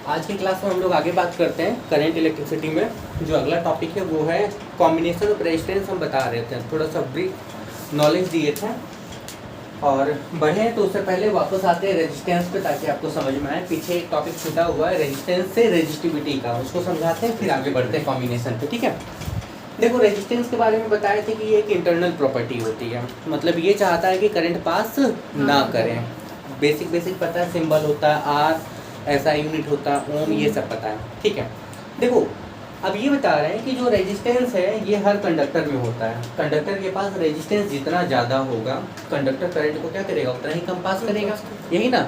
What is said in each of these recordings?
आज की क्लास में हम लोग आगे बात करते हैं करंट इलेक्ट्रिसिटी में। जो अगला टॉपिक है वो है कॉम्बिनेशन ऑफ रेजिस्टेंस। हम बता रहे थे, थोड़ा सा ब्रीफ नॉलेज दिए थे और बढ़े तो उससे पहले वापस आते हैं रेजिस्टेंस पे ताकि आपको समझ में आए। पीछे एक टॉपिक छूटा हुआ है रेजिस्टेंस से रेजिस्टिविटी का, उसको समझाते हैं फिर आगे बढ़ते हैं कॉम्बिनेशन पे। ठीक है, देखो रेजिस्टेंस के बारे में बताए थे कि ये एक इंटरनल प्रॉपर्टी होती है, मतलब ये चाहता है कि करंट पास ना करें। बेसिक पता है, सिंबल होता है आर, ऐसा यूनिट होता है ओम, ये सब पता है। ठीक है, देखो अब ये बता रहे हैं कि जो रेजिस्टेंस है ये हर कंडक्टर में होता है। कंडक्टर के पास रेजिस्टेंस जितना ज़्यादा होगा कंडक्टर करंट को क्या करेगा, उतना ही कम पास करेगा, यही ना।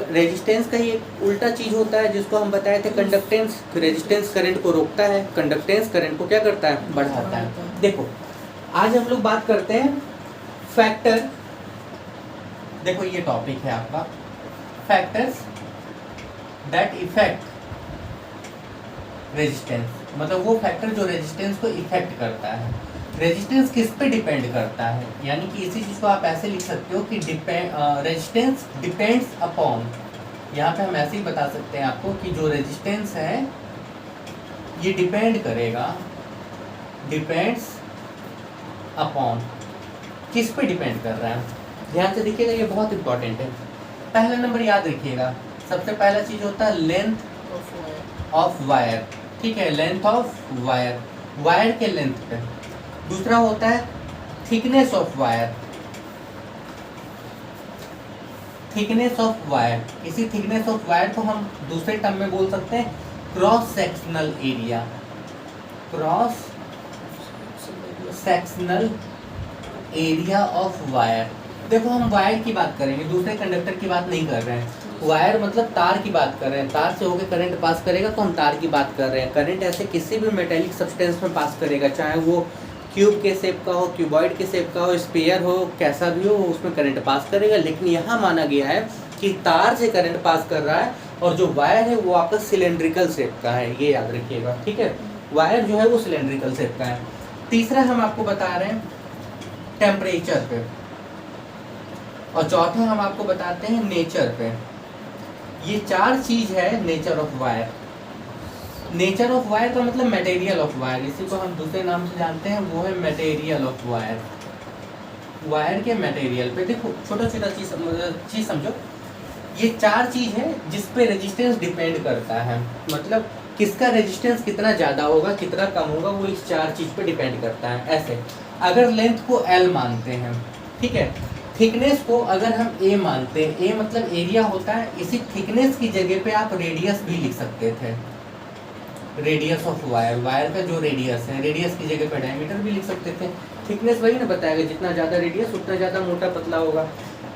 रेजिस्टेंस का ही एक उल्टा चीज़ होता है जिसको हम बताए थे कंडक्टेंस। रेजिस्टेंस करंट को रोकता है, कंडक्टेंस करंट को क्या करता है, बढ़ाता है। देखो आज हम लोग बात करते हैं फैक्टर। देखो ये टॉपिक है आपका फैक्टर्स दैट इफेक्ट रेजिस्टेंस, मतलब वो फैक्टर जो रेजिस्टेंस को इफेक्ट करता है। रेजिस्टेंस किस पे डिपेंड करता है, यानी कि इसी चीज़ को आप ऐसे लिख सकते हो कि रेजिस्टेंस डिपेंड्स अपॉन। यहाँ पे हम ऐसे ही बता सकते हैं आपको कि जो रेजिस्टेंस है ये डिपेंड करेगा, डिपेंड्स अपॉन, किस पे डिपेंड कर रहा है। ध्यान से देखिएगा, ये बहुत इंपॉर्टेंट है। पहला नंबर याद रखिएगा, सबसे पहला चीज होता है लेंथ ऑफ वायर। ठीक है, लेंथ ऑफ वायर, वायर के लेंथ पे। दूसरा होता है thickness of wire, thickness of wire. इसी थिकनेस ऑफ वायर को हम दूसरे टर्म में बोल सकते हैं cross sectional area, cross sectional area of wire. देखो हम वायर की बात करेंगे, दूसरे कंडक्टर की बात नहीं कर रहे हैं। वायर मतलब तार की बात कर रहे हैं, तार से होकर करंट पास करेगा तो हम तार की बात कर रहे हैं। करंट ऐसे किसी भी मेटेलिक सब्सटेंस में पास करेगा, चाहे वो क्यूब के शेप का हो, क्यूबॉइड के शेप का हो, स्फीयर हो, कैसा भी हो, उसमें करंट पास करेगा। लेकिन यहाँ माना गया है कि तार से करंट पास कर रहा है और जो वायर है वो आपका सिलेंड्रिकल शेप का है, ये याद रखिएगा। ठीक है, वायर जो है वो सिलेंड्रिकल शेप का है। तीसरा हम आपको बता रहे हैं टेम्परेचर पे, और चौथा हम आपको बताते हैं नेचर पे। ये चार चीज है nature of wire. Nature of wire का मतलब मटेरियल ऑफ वायर, इसी को हम दूसरे नाम से जानते हैं, वो है मटेरियल ऑफ वायर। वायर के मटेरियल पे देखो छोटा छोटा चीज समझो, ये चार चीज है जिस पे रेजिस्टेंस डिपेंड करता है। मतलब किसका रेजिस्टेंस कितना ज़्यादा होगा कितना कम होगा वो इस चार चीज़ पे डिपेंड करता है। ऐसे अगर लेंथ को L मानते हैं, ठीक है, थिकनेस को अगर हम A मानते हैं, A मतलब एरिया होता है, इसी थिकनेस की जगह पे आप रेडियस भी लिख सकते थे, रेडियस ऑफ वायर। वायर का जो रेडियस है, रेडियस की जगह पे डायमीटर भी लिख सकते थे। थिकनेस वही ना बताएगा, जितना ज़्यादा रेडियस उतना ज़्यादा मोटा पतला होगा।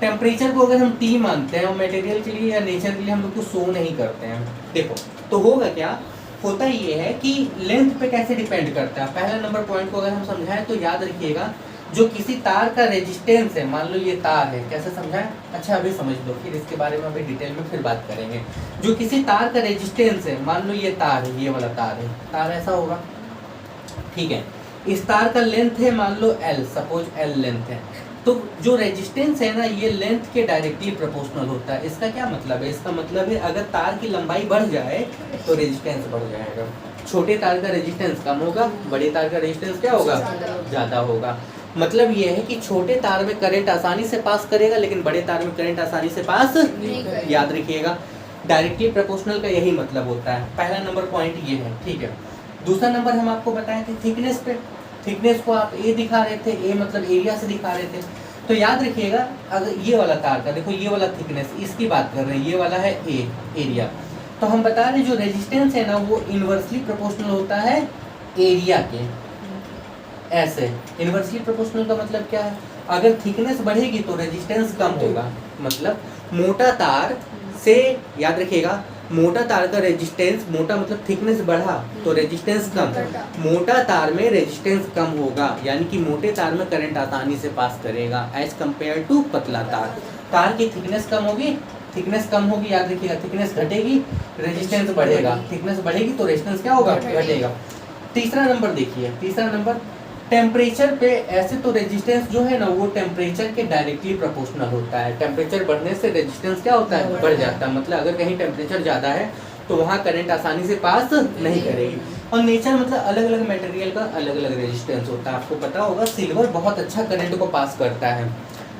टेम्परेचर को अगर हम T मानते हैं और मटेरियल के लिए या नेचर के लिए हम लोग को शो नहीं करते हैं। देखो तो होगा क्या, होता ये है कि लेंथ पे कैसे डिपेंड करता है। पहला नंबर पॉइंट को अगर हम समझाएं तो याद रखिएगा, जो किसी तार का रेजिस्टेंस है, मान लो ये तार है, कैसे समझाएं, अच्छा अभी समझ लो, फिर इसके बारे में अभी डिटेल में फिर बात करेंगे। जो किसी तार का रेजिस्टेंस है, मान लो ये तार है, ये वाला तार है, तार ऐसा होगा, ठीक है, इस तार का लेंथ है मान लो L, सपोज L लेंथ है, तो जो रेजिस्टेंस है ना ये लेंथ के डायरेक्टली प्रोपोर्शनल होता है। इसका क्या मतलब है, इसका मतलब है अगर तार की लंबाई बढ़ जाए तो रेजिस्टेंस बढ़ जाएगा। छोटे तार का रेजिस्टेंस कम होगा, बड़े तार का रेजिस्टेंस क्या होगा, ज़्यादा होगा। मतलब ये है कि छोटे तार में करंट आसानी से पास करेगा लेकिन बड़े तार में करंट आसानी से पास नहीं, याद रखिएगा, डायरेक्टली प्रोपोर्शनल का यही मतलब होता है। पहला नंबर पॉइंट ये है, ठीक है। दूसरा नंबर हम आपको बताए थे थिकनेस पे, थिकनेस को आप A दिखा रहे थे, A मतलब एरिया से दिखा रहे थे, तो याद रखिएगा अगर ये वाला तार का देखो, ये वाला थिकनेस इसकी बात कर रहे हैं, ये वाला है A एरिया, तो हम बता रहे जो रेजिस्टेंस है ना वो इन्वर्सली प्रोपोर्शनल होता है एरिया के। ऐसे इन्वर्सली प्रोपोर्शनल का मतलब क्या है, अगर थिकनेस बढ़ेगी तो रेजिस्टेंस कम होगा। मतलब मोटा तार से, याद रखिएगा, मोटा तार का रेजिस्टेंस, मोटा मतलब थिकनेस बढ़ा तो रेजिस्टेंस कम, मोटा तार में रेजिस्टेंस कम होगा, यानी कि मोटे तार में करंट आसानी से पास करेगा एज कंपेयर टू पतला तार। तार की थिकनेस कम होगी, थिकनेस कम होगी, याद रखिएगा, थिकनेस घटेगी रेजिस्टेंस बढ़ेगा, थिकनेस बढ़ेगी तो रेजिस्टेंस क्या होगा, घटेगा। तीसरा नंबर देखिए, तीसरा नंबर टेम्परेचर पे। ऐसे तो रेजिस्टेंस जो है ना वो टेम्परेचर के डायरेक्टली प्रोपोर्शनल होता है। टेम्परेचर बढ़ने से रेजिस्टेंस क्या होता है, बढ़ जाता है। मतलब अगर कहीं टेम्परेचर ज़्यादा है तो वहाँ करंट आसानी से पास नहीं करेगी। और नेचर मतलब अलग अलग मटेरियल का अलग अलग रेजिस्टेंस होता है। आपको पता होगा सिल्वर बहुत अच्छा करंट को पास करता है,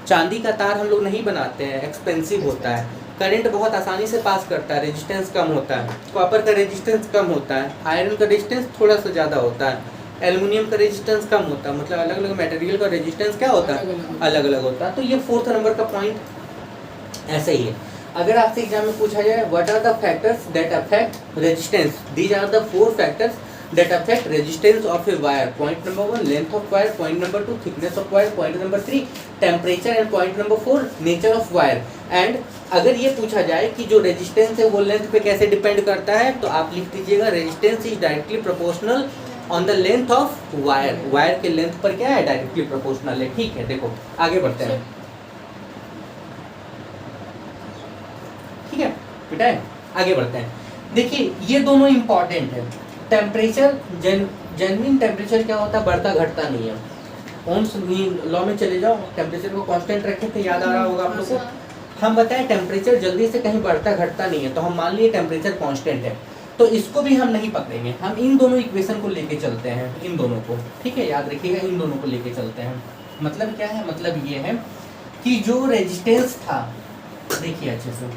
चांदी का तार हम लोग नहीं बनाते हैं, एक्सपेंसिव होता है, करंट बहुत आसानी से पास करता है, रेजिस्टेंस कम होता है। कॉपर का रेजिस्टेंस कम होता है, आयरन का रेजिस्टेंस थोड़ा सा ज़्यादा होता है, एल्युमिनियम का रेजिस्टेंस कम होता है। मतलब अलग अलग मटेरियल का रेजिस्टेंस क्या होता है, अलग अलग होता है। तो ये 4th नंबर का पॉइंट ऐसे ही है। अगर आपसे एग्जाम में पूछा जाए what are the factors that affect resistance, these are the 4 फैक्टर्स that affect resistance of a wire. Point number 1 length of wire, point number 2 thickness of wire, point number 3 temperature and point number 4 nature of wire. And अगर ये पूछा जाए कि जो resistance है वो length पे कैसे डिपेंड करता है, तो आप लिख दीजिएगा resistance is directly proportional on the length of wire. Wire के लेंथ पर क्या है, डायरेक्टली प्रोपोर्शनल है। ठीक है, देखो आगे बढ़ते हैं। ठीक है बेटा, आगे बढ़ते हैं। देखिए ये दोनों इंपॉर्टेंट है। टेम्परेचर, जेन्युइन टेम्परेचर क्या होता है, बढ़ता घटता नहीं है। ओम्स लॉ में चले जाओ, टेम्परेचर को कांस्टेंट रखे थे, याद आ रहा होगा आप लोग को। हम बताएं टेम्परेचर जल्दी से कहीं बढ़ता घटता नहीं है, तो हम मान लिए टेम्परेचर कांस्टेंट है, तो इसको भी हम नहीं पकड़ेंगे। हम इन दोनों इक्वेशन को लेके चलते हैं, इन दोनों को, ठीक है, याद रखिएगा, इन दोनों को लेके चलते हैं। मतलब क्या है, मतलब ये है कि जो रेजिस्टेंस था, देखिए अच्छे से,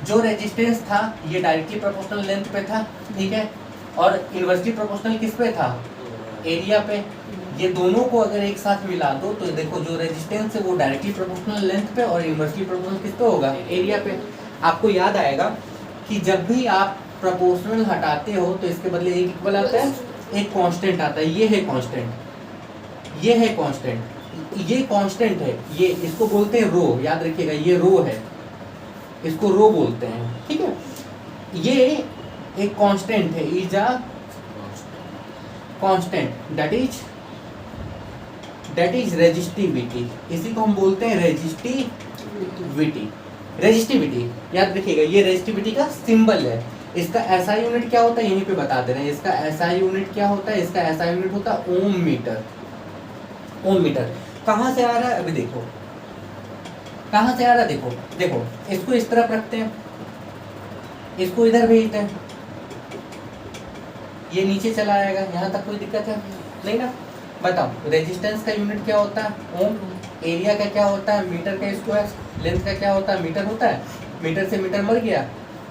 जो रेजिस्टेंस था ये डायरेक्टली प्रोपोर्शनल लेंथ पे था, ठीक है, और इनवर्सली प्रोपोर्शनल किस पे था, एरिया पे। ये दोनों को अगर एक साथ मिला दो तो देखो जो रेजिस्टेंस है वो डायरेक्टली प्रोपोर्शनल लेंथ पे और इनवर्सली प्रोपोर्शनल किस पे होगा, एरिया पे। आपको याद आएगा कि जब भी आप प्रोपोर्शनल हटाते हो तो इसके बदले एक इक्वल आता है, एक कांस्टेंट आता है। ये है कांस्टेंट, ये है कांस्टेंट, ये कांस्टेंट है, ये इसको बोलते हैं रो, याद रखिएगा ये रो है, इसको रो बोलते हैं, ठीक है। ये एक कांस्टेंट है, is a constant that is resistivity. इसी को हम बोलते हैं रेजिस्टिविटी। रेजिस्टिविटी याद रखिएगा, ये रेजिस्टिविटी का सिंबल है। इसका एसआई यूनिट क्या होता है, यहीं पे बता दे रहे हैं। इसका एसआई यूनिट क्या होता है, इसका एसआई यूनिट होता है ओम मीटर। ओम मीटर कहाँ से आ रहा है, अभी देखो कहाँ से आ रहा है, देखो देखो, इसको इस तरफ रखते हैं, इसको इधर भेजते हैं, ये नीचे चला आएगा, यहाँ तक कोई दिक्कत है नहीं ना। बताओ रेजिस्टेंस का यूनिट क्या होता है, ओम। एरिया का क्या होता है, मीटर का स्क्वायर। लेंथ का क्या होता है, मीटर होता है। मीटर से मीटर मर गया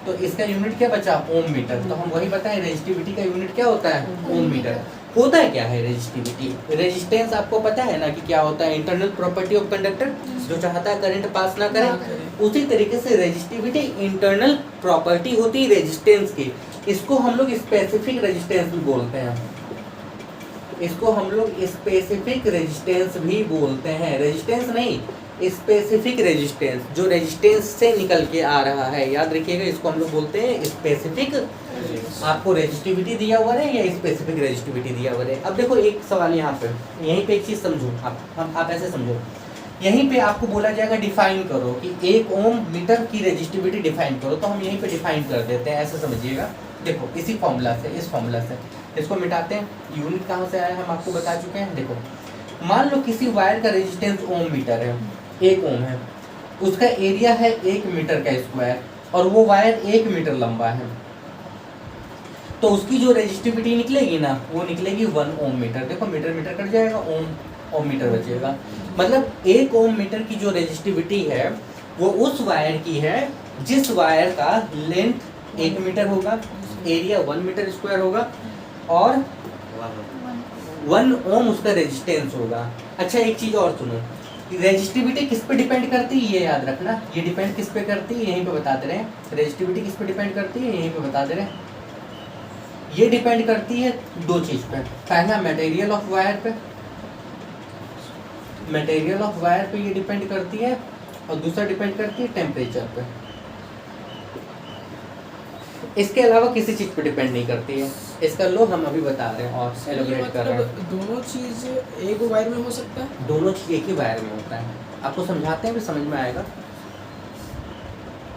तो इसका यूनिट क्या बचा, ओम मीटर। तो हम वही बताएं रेजिस्टिविटी का यूनिट क्या होता है, ओम मीटर। होता है क्या है रेजिस्टिविटी, रेजिस्टेंस आपको पता है ना कि क्या होता है, इंटरनल प्रॉपर्टी ऑफ कंडक्टर, जो चाहता है करंट पास ना करे। उसी तरीके से रेजिस्टिविटी इंटरनल प्रॉपर्टी होती है रेजिस्टेंस की। इसको हम लोग स्पेसिफिक रेजिस्टेंस भी बोलते हैं, इसको हम लोग स्पेसिफिक रेजिस्टेंस भी बोलते हैं। रेजिस्टेंस नहीं, स्पेसिफिक रेजिस्टेंस, जो रेजिस्टेंस से निकल के आ रहा है, याद रखिएगा, इसको हम लोग बोलते हैं स्पेसिफिक। आपको रेजिस्टिविटी दिया हुआ है या स्पेसिफिक रेजिस्टिविटी दिया हुआ है। अब देखो एक सवाल यहाँ पे, यहीं पे एक चीज समझो आप ऐसे समझो, यहीं पे आपको बोला जाएगा डिफाइन करो कि 1 ओम मीटर की रेजिस्टिविटी डिफाइन करो, तो हम यहीं पे डिफाइन कर देते हैं, ऐसे समझिएगा। देखो इसी फॉर्मूला से, इस फॉर्मूला से इसको मिटाते हैं। यूनिट कहाँ से आया हम आपको बता चुके हैं। देखो मान लो किसी वायर का रेजिस्टेंस ओम मीटर है, 1 ओम है, उसका एरिया है 1 मीटर का स्क्वायर, और वो वायर 1 मीटर लंबा है, तो उसकी जो रेजिस्टिविटी निकलेगी ना, वो निकलेगी 1 ओम मीटर। देखो मीटर मीटर कट जाएगा, ओम मीटर बचेगा। मतलब 1 ओम मीटर की जो रेजिस्टिविटी है वो उस वायर की है जिस वायर का लेंथ 1 मीटर होगा, एरिया 1 मीटर स्क्वायर होगा, और 1 ओम उसका रेजिस्टेंस होगा। अच्छा एक चीज और सुनो, रेजिस्टिविटी किस पे डिपेंड करती है, ये याद रखना। ये डिपेंड किस पे करती है, यहीं पे बता दे रहे हैं। रेजिस्टिविटी किस पे डिपेंड करती है, यहीं पे बता दे रहे हैं। ये डिपेंड करती है 2 चीज पे। पहला मटेरियल ऑफ वायर पे, मटेरियल ऑफ वायर पे ये डिपेंड करती है, और दूसरा डिपेंड करती है टेम्परेचर पे। इसके अलावा किसी चीज पे डिपेंड नहीं करती है। इसका लो हम अभी बता रहे हैं और एलोबरेट कर रहे हैं। दोनों चीज एक वायर में हो सकता है, दोनों चीज एक ही वायर में होता है। आपको समझाते हैं भी समझ में आएगा,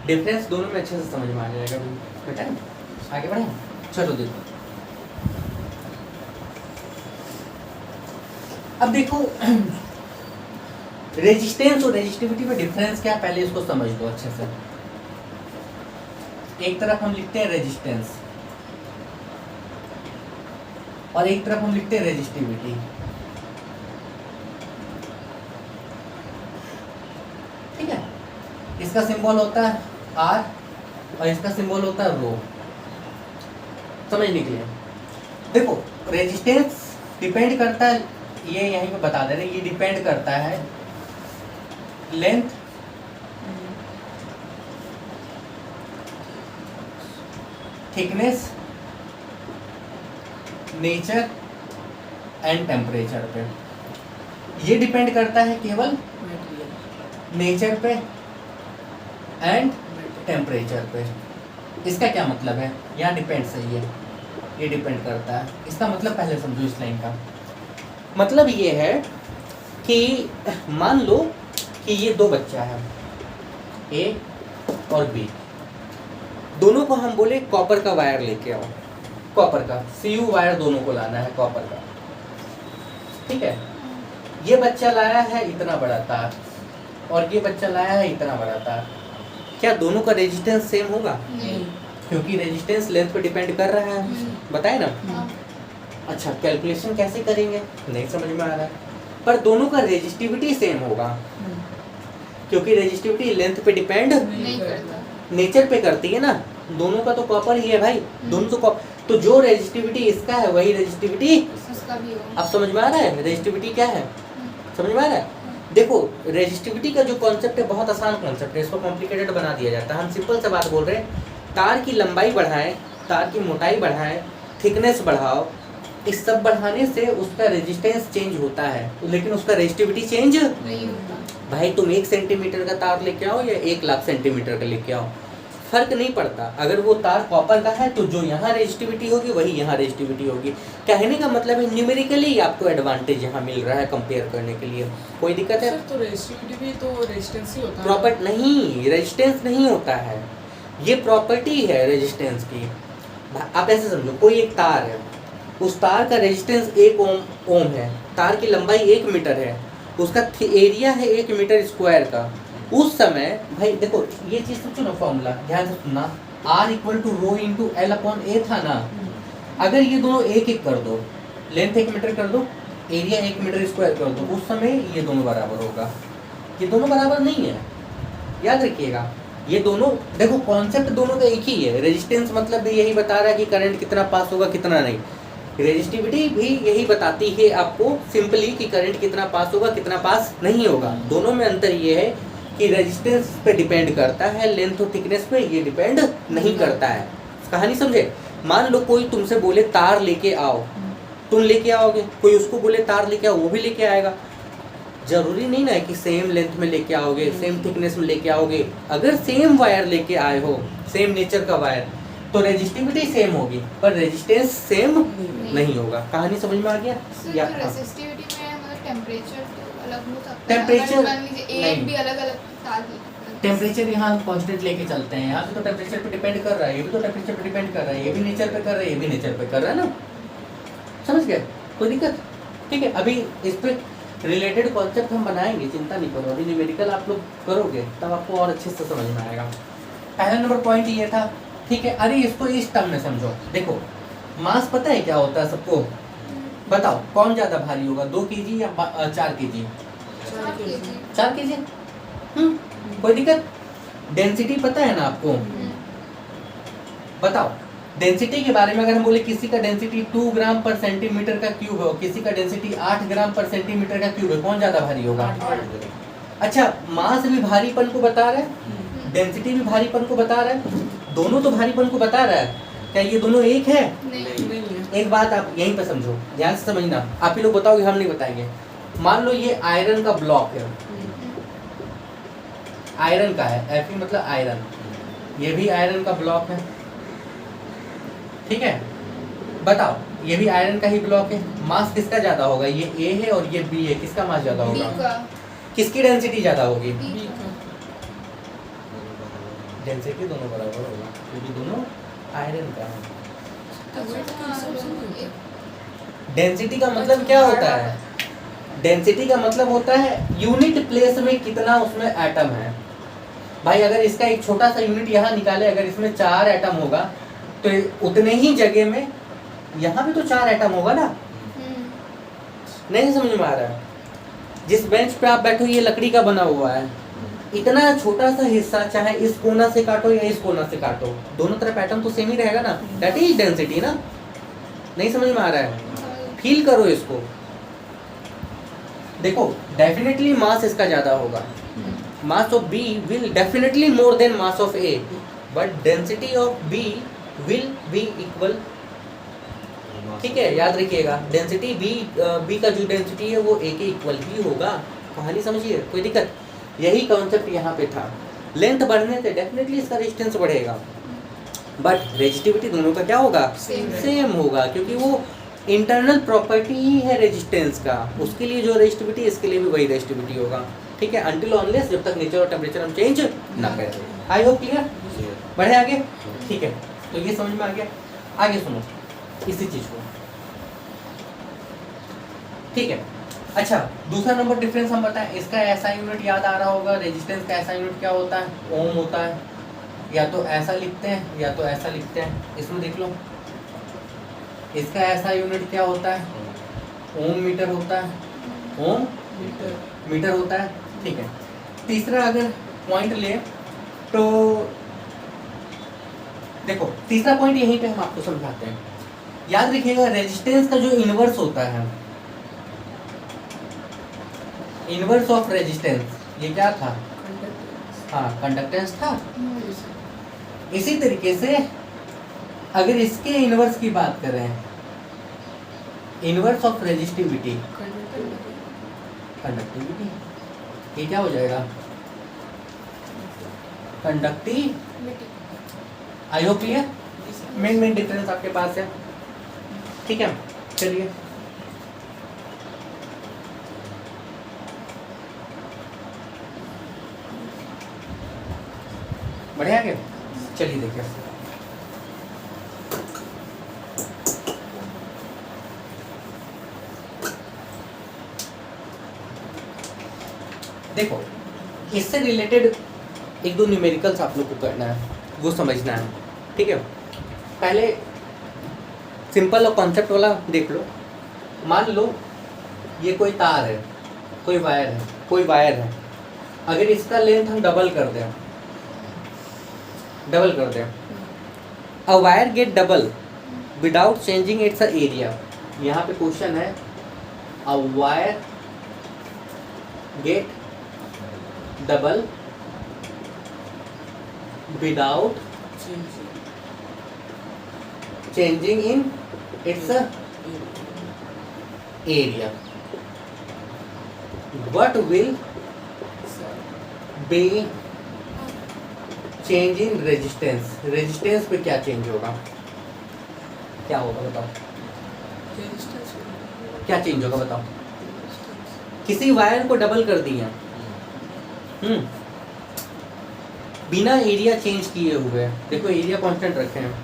डिफरेंस दोनों में अच्छे से समझ में आ जाएगा बेटा। आगे बढ़े, चलो देखो। अब देखो रेजिस्टेंस और रेजिस्टिविटी में डिफरेंस क्या है, पहले इसको समझ लो अच्छे से। एक तरफ हम लिखते हैं रेजिस्टेंस और एक तरफ हम लिखते हैं रेजिस्टिविटी। ठीक है, इसका सिंबल होता है R और इसका सिंबल होता है रो। समझने के लिए देखो, रेजिस्टेंस डिपेंड करता है, ये यहीं पे बता दे रहे, ये डिपेंड करता है length, thickness, nature and temperature पे। ये डिपेंड करता है केवल मटेरियल नेचर पे एंड टेम्परेचर पे। इसका क्या मतलब है? यहाँ डिपेंड सही है, ये डिपेंड करता है। इसका मतलब पहले समझो इस लाइन का मतलब ये है कि मान लो कि ये दो बच्चा है A और B, दोनों को हम बोले कॉपर का वायर लेके आओ, कॉपर का CU वायर दोनों को लाना है कॉपर का। ठीक है, ये बच्चा लाया है इतना बड़ा तार और ये बच्चा लाया है इतना बड़ा तार। क्या दोनों का रेजिस्टेंस सेम होगा? नहीं। क्योंकि रेजिस्टेंस लेंथ पे डिपेंड कर रहा है, बताए ना। हाँ। अच्छा, कैलकुलेशन कैसे करेंगे नहीं समझ में आ रहा है, पर दोनों का रेजिस्टिविटी सेम होगा क्योंकि रेजिस्टिविटी लेंथ पे डिपेंड नहीं करता। नेचर पे करती है ना। दोनों का तो कॉपर ही है भाई, दोनों तो कॉपर, तो जो रेजिस्टिविटी इसका है वही रेजिस्टिविटी उसका भी होगा। अब समझ में आ रहा है रेजिस्टिविटी क्या है? समझ में आ रहा है? देखो, रेजिस्टिविटी का जो कॉन्सेप्ट है बहुत आसान कॉन्सेप्ट है, इसको कॉम्प्लिकेटेड बना दिया जाता है। हम सिंपल से बात बोल रहे हैं, तार की लंबाई बढ़ाएं, तार की मोटाई बढ़ाएं, थिकनेस बढ़ाओ, इस सब बढ़ाने से उसका रेजिस्टेंस चेंज होता है, लेकिन उसका रेजिस्टिविटी चेंज नहीं होता। भाई तुम 1 सेंटीमीटर का तार लेके आओ या 1 लाख सेंटीमीटर का लेके आओ, फर्क नहीं पड़ता। अगर वो तार कॉपर का है तो जो यहाँ रेजिस्टिविटी होगी वही यहाँ रेजिस्टिविटी होगी। कहने का मतलब है न्यूमेरिकली आपको एडवांटेज यहाँ मिल रहा है कंपेयर करने के लिए। कोई दिक्कत है? सर तो रेजिस्टिविटी भी तो रेजिस्टेंस ही होता है। प्रॉपर्टी नहीं, रेजिस्टेंस नहीं होता है, ये प्रॉपर्टी है रेजिस्टेंस की। आप ऐसे समझो, कोई एक तार है, उस तार का रेजिस्टेंस 1 ओम है, तार की लंबाई 1 मीटर है, उसका एरिया है 1 मीटर स्क्वायर का। उस समय भाई देखो, ये चीज़ सोचो ना, फॉर्मूला ध्यान से सुनना, R equal to rho into L upon A था ना। अगर ये दोनों एक एक कर दो, लेंथ 1 मीटर कर दो, एरिया 1 मीटर स्क्वायर कर दो, उस समय ये दोनों बराबर होगा। ये दोनों बराबर नहीं है, याद रखिएगा। ये दोनों देखो, कॉन्सेप्ट दोनों का एक ही है। रेजिस्टेंस मतलब भी यही बता रहा है कि करंट कितना पास होगा कितना नहीं, रेजिस्टिविटी भी यही बताती है आपको सिंपली कि करंट कितना पास होगा कितना पास नहीं होगा। दोनों में अंतर ये है कि रेजिस्टेंस पे डिपेंड करता है, लेंथ और थिकनेस पे ये डिपेंड नहीं करता है। कहानी समझे? मान लो कोई तुमसे बोले तार लेके आओ, तुम लेके आओगे, कोई उसको बोले तार लेके आओ, वो भी लेके आएगा। जरूरी नहीं ना है कि सेम लेंथ में लेके आओगे, सेम थिकनेस में लेके आओगे। अगर सेम वायर लेके आए हो, सेम नेचर का वायर, तो रेजिस्टिविटी सेम होगी पर रेजिस्टेंस सेम नहीं होगा। कहानी समझ में आ गया? सर, या जो रेसिस्टिविटी में मतलब टेम्परेचर तो अलग हो सकता है। टेम्परेचर अगर मान लीजिए नहीं। एक भी अलग-अलग तार टेम्परेचर यहाँ हम कांस्टेंट लेके चलते हैं, यहाँ पे तो टेम्परेचर पे डिपेंड कर रहा है, ये भी तो टेम्परेचर पे डिपेंड कर रहा है, ये भी नेचर पे कर रहा है, ये भी नेचर पे कर रहा है ना। समझ गए? कोई दिक्कत? ठीक है, अभी इस पे रिलेटेड कॉन्सेप्ट हम बनाएंगे, चिंता नहीं करो। अभी न्यूमेरिकल आप लोग करोगे तब आपको और अच्छे से समझ में आएगा। पहला नंबर पॉइंट ये था, ठीक है। अरे इसको इस टर्म में समझो। देखो, मास पता है क्या होता है सबको? बताओ कौन ज़्यादा भारी होगा, 2 kg या 4 kg? 4 kg। कोई दिक्कत? डेंसिटी पता है ना आपको? बताओ, डेंसिटी के बारे में अगर हम बोले किसी का डेंसिटी 2 ग्राम पर सेंटीमीटर का क्यूब है, किसी का डेंसिटी 8 ग्राम पर सेंटीमीटर का क्यूब है, कौन ज़्यादा भारी होगा? अच्छा, मास भी भारीपन को बता रहा है, डेंसिटी भी भारीपन को बता रहा है, दोनों तो भारीपन को बता रहा है। क्या ये दोनों एक है? नहीं। एक बात आप यहीं पर समझो, ध्यान से समझना। आप ही लोग बताओगे, हम नहीं बताएंगे। मान लो ये आयरन का ब्लॉक है, आयरन का है, Fe मतलब आयरन, ये भी आयरन का ब्लॉक है, ठीक है। बताओ, ये भी आयरन का ही ब्लॉक है, मास किसका ज्यादा होगा? ये A है और ये B है, किसका मास ज्यादा होगा? किसकी डेंसिटी ज्यादा होगी? डेंसिटी दोनों बराबर होगा क्योंकि दोनों आयरन का है। डेंसिटी का मतलब क्या होता है? डेंसिटी का मतलब होता है यूनिट प्लेस में कितना उसमें एटम है। भाई अगर इसका एक छोटा सा यूनिट यहाँ निकाले, अगर इसमें 4 एटम होगा तो उतने ही जगह में यहाँ भी तो 4 एटम होगा ना। नहीं समझ में आ रहा है? जिस बेंच पे आप बैठो ये लकड़ी का बना हुआ है, इतना छोटा सा हिस्सा चाहे इस कोना से काटो या इस कोना से काटो, दोनों तरफ एटम तो सेम ही रहेगा ना। दैट इज डेंसिटी ना। नहीं समझ में आ रहा है? फील करो इसको। देखो डेफिनेटली मास इसका ज्यादा होगा, mass of B will definitely more than mass of A, but density of B will be equal. ठीक है, याद रखिएगा डेंसिटी बी का जो डेंसिटी है वो ए के इक्वल ही होगा। कहानी समझिए, कोई दिक्कत? यही कॉन्सेप्ट यहाँ पे था। लेंथ बढ़ने से डेफिनेटली इसका रेजिस्टेंस बढ़ेगा, बट रेजिस्टिविटी दोनों का क्या होगा? सेम होगा, क्योंकि वो इंटरनल प्रॉपर्टी ही है रेजिस्टेंस का। उसके लिए जो रेजिस्टिविटी, इसके लिए भी वही रेजिस्टिविटी होगा। ठीक है, अनटिल अनलेस जब तक नेचर और टेम्परेचर हम चेंज ना करें। I hope clear? बढ़े आगे? ठीक है, तो ये समझ में आ गया। आगे सुनो इसी चीज को। ठीक है, अच्छा दूसरा नंबर डिफरेंस हम बताएं। इसका ऐसा यूनिट याद आ रहा होगा, रेजिस्टेंस का ऐसा यूनिट क्या होता है? ओम होता है। या तो ऐसा लिखते हैं या तो ऐसा लिखते हैं। इसमें देख लो, इसका ऐसा यूनिट क्या होता है? ओम मीटर होता है। ओम मीटर होता है। ठीक है, तीसरा अगर पॉइंट ले तो देखो, तीसरा पॉइंट यहीं पे हम आपको समझाते हैं। याद रखिएगा रेजिस्टेंस का जो इनवर्स होता है, इनवर्स ऑफ रेजिस्टेंस, ये क्या था? हाँ, कंडक्टेंस था। इसी तरीके से अगर इसके इनवर्स की बात करें, इनवर्स ऑफ रेजिस्टिविटी, कंडक्टिविटी, ये क्या हो जाएगा? Conductivity. I hope clear? Main difference आपके पास है। ठीक है, चलिए बढ़िया क्या? चलिए देखिए, देखो इससे रिलेटेड एक दो न्यूमेरिकल्स आप लोग को करना है, वो समझना है। ठीक है, पहले सिंपल और कॉन्सेप्ट वाला देख लो। मान लो ये कोई तार है, कोई वायर है। अगर इसका लेंथ हम डबल कर दें, a wire get double without changing its area. यहाँ पे क्वेश्चन है, a wire get double without changing in its area, what will be change in resistance? Resistance पे क्या चेंज होगा? क्या होगा बताओ? क्या चेंज होगा बताओ? किसी वायर को डबल कर दिया, बिना एरिया चेंज किए हुए, देखो एरिया कांस्टेंट रखे हैं,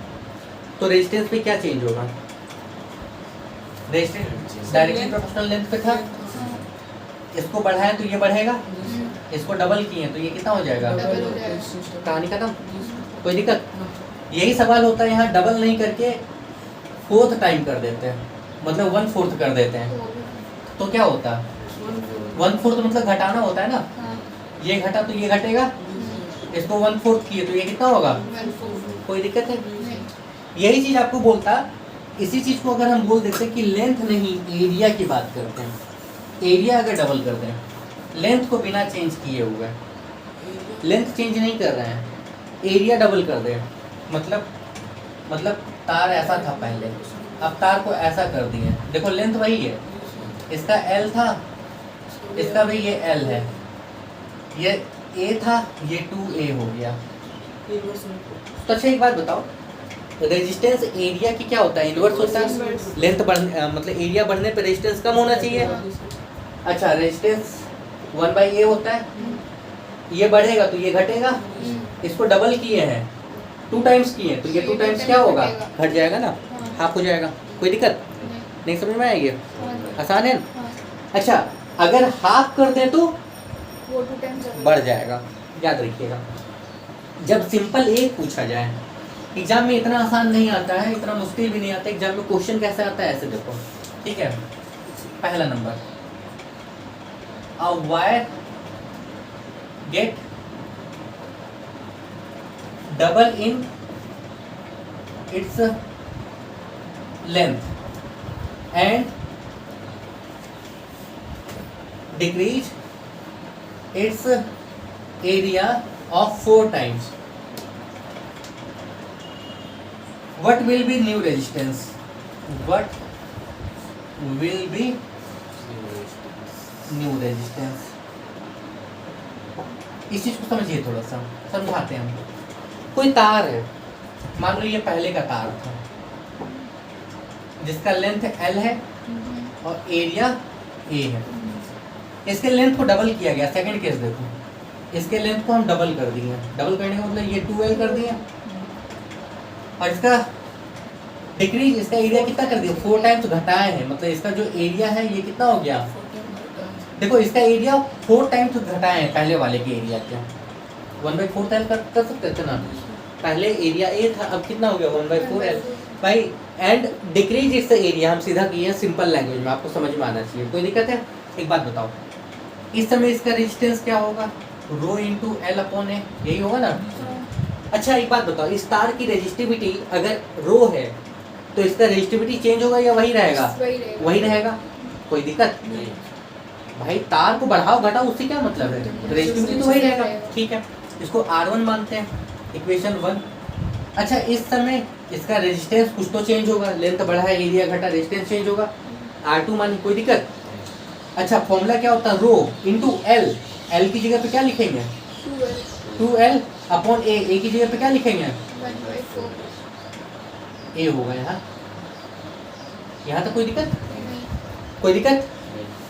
तो रेजिस्टेंस पे क्या चेंज होगा? रेजिस्टेंस डायरेक्टली प्रोपोर्शनल लेंथ पे था, इसको बढ़ाया तो ये बढ़ेगा, इसको डबल किए तो ये कितना हो जाएगा? कहानी खत्म। कोई दिक्कत? यही सवाल होता है यहाँ, डबल नहीं करके 4th टाइम कर देते हैं, मतलब 1/4 कर देते हैं, तो क्या होता है? 1/4 मतलब घटाना होता है ना। ये घटा तो ये घटेगा, इसको 1/4 किए तो ये कितना होगा? कोई दिक्कत है? यही चीज आपको बोलता। इसी चीज को अगर हम बोल देते कि लेंथ नहीं एरिया की बात करते हैं, एरिया अगर डबल कर दें, लेंथ को बिना चेंज किए हुए, लेंथ चेंज नहीं कर रहे हैं, एरिया डबल कर दें, मतलब तार ऐसा था पहले, अब तार को ऐसा कर दिए। देखो लेंथ वही है, इसका L था, इसका भी ये L है, ये A था, ये 2A हो गया। तो अच्छा एक बात बताओ, रेजिस्टेंस एरिया की क्या होता है? इनवर्स होता है। लेंथ बढ़ने मतलब एरिया बढ़ने पे रेजिस्टेंस कम होना चाहिए। अच्छा, रेजिस्टेंस 1/A होता है, ये बढ़ेगा तो ये घटेगा, इसको डबल किए हैं, 2 टाइम्स किए तो ये 2 टाइम्स क्या होगा? घट जाएगा ना, हाफ हो जाएगा। कोई दिक्कत नहीं? समझ में आएगी? आसान है। अच्छा, अगर हाफ कर दें तो वो 2 टाइम्स बढ़ जाएगा, याद रखिएगा। जब सिंपल एक पूछा जाए, एग्जाम में इतना आसान नहीं आता है, इतना मुश्किल भी नहीं आता। एग्जाम में क्वेश्चन कैसे आता है ऐसे देखो, ठीक है। पहला number, a wire get double in its length and decrease its area of 4 times. What will be new resistance? What will be new resistance? इस चीज को समझिए थोड़ा सा, समझाते हैं हम। कोई तार है, मान लो ये पहले का तार था जिसका लेंथ L है और एरिया A है। इसके लेंथ को डबल किया गया। सेकंड केस देखो, इसके लेंथ को हम डबल कर दिए। डबल करने का मतलब ये 2L कर दिया और इसका डिक्रीज, इसका एरिया कितना कर दिया, 4 टाइम्स घटाए हैं। मतलब इसका जो एरिया है ये कितना हो गया, देखो इसका एरिया 4 टाइम्स घटाए हैं पहले वाले के एरिया के। 1/4 टाइम कर सकते थे ना, पहले एरिया A था, अब कितना हो गया 1/4L भाई। एंड डिक्रीज इट्स एरिया हम सीधा किए हैं सिंपल लैंग्वेज में, आपको समझ में आना चाहिए। कोई दिक्कत है? एक बात बताओ, इस समय इसका रेजिस्टेंस क्या होगा, रो इंटू एल अपॉन ए, यही होगा ना। अच्छा एक बात बताओ, इस तार की रेजिस्टिविटी अगर रो है तो इसका रेजिस्टिविटी चेंज होगा या वही रहेगा? वही रहेगा। कोई दिक्कत नहीं भाई, तार को बढ़ाओ घटाओ उससे क्या मतलब है, रेजिस्टिविटी तो वही रहेगा। ठीक है, इसको R1 मानते हैं, इक्वेशन 1। अच्छा इस समय इसका रेजिस्टेंस कुछ तो चेंज होगा, लेंथ बढ़ा है, एरिया घटा, रेजिस्टेंस चेंज होगा। R2 मानिए, कोई दिक्कत? अच्छा फॉर्मूला क्या होता है, रो इंटू एल। एल की जगह पे क्या लिखेंगे, 2L अपॉन ए की जगह पे क्या लिखेंगे, 1/4। ए होगा यहाँ। यहाँ तक कोई दिक्कत? कोई दिक्कत?